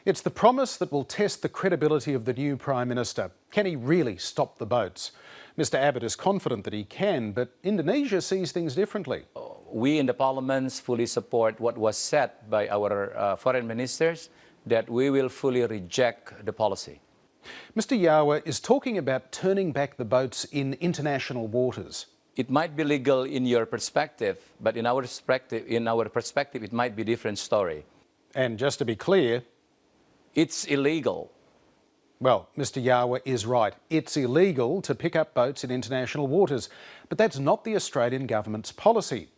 It's the promise that will test the credibility of the new Prime Minister. Can he really stop the boats? Mr Abbott is confident that he can, but Indonesia sees things differently. We in the parliaments fully support what was said by our foreign ministers, that we will fully reject the policy. Mr Yahya is talking about turning back the boats in international waters. It might be legal in your perspective, but in our perspective, it might be a different story. And just to be clear, it's illegal. Well, Mr Yahya is right. It's illegal to pick up boats in international waters, but that's not the Australian government's policy.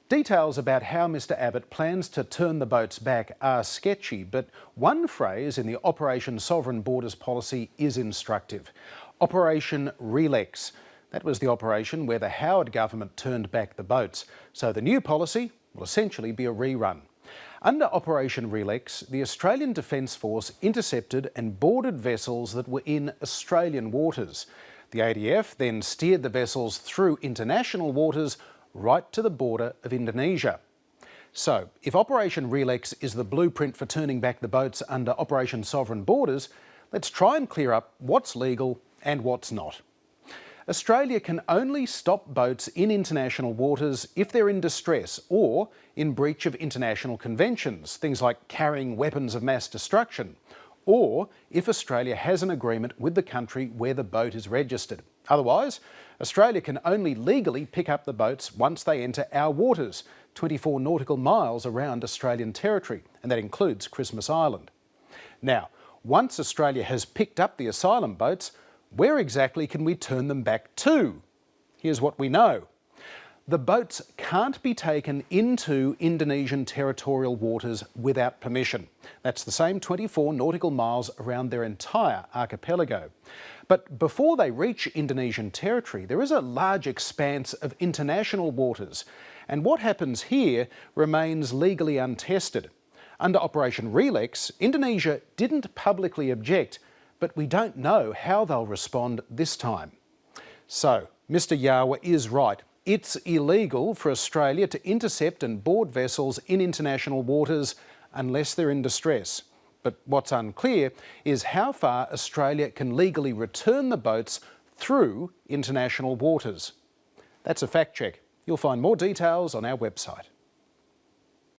Details about how Mr Abbott plans to turn the boats back are sketchy, but one phrase in the Operation Sovereign Borders policy is instructive. Operation Relax. That was the operation where the Howard government turned back the boats. So the new policy will essentially be a rerun. Under Operation Relax, the Australian Defence Force intercepted and boarded vessels that were in Australian waters. The ADF then steered the vessels through international waters right to the border of Indonesia. So, if Operation Relax is the blueprint for turning back the boats under Operation Sovereign Borders, let's try and clear up what's legal and what's not. Australia can only stop boats in international waters if they're in distress or in breach of international conventions, things like carrying weapons of mass destruction, or if Australia has an agreement with the country where the boat is registered. Otherwise, Australia can only legally pick up the boats once they enter our waters, 24 nautical miles around Australian territory, and that includes Christmas Island. Now, once Australia has picked up the asylum boats, where exactly can we turn them back to? Here's what we know. The boats can't be taken into Indonesian territorial waters without permission. That's the same 24 nautical miles around their entire archipelago. But before they reach Indonesian territory, there is a large expanse of international waters. And what happens here remains legally untested. Under Operation Relax, Indonesia didn't publicly object, but we don't know how they'll respond this time. So, Mr Yahya is right. It's illegal for Australia to intercept and board vessels in international waters unless they're in distress. But what's unclear is how far Australia can legally return the boats through international waters. That's a fact check. You'll find more details on our website.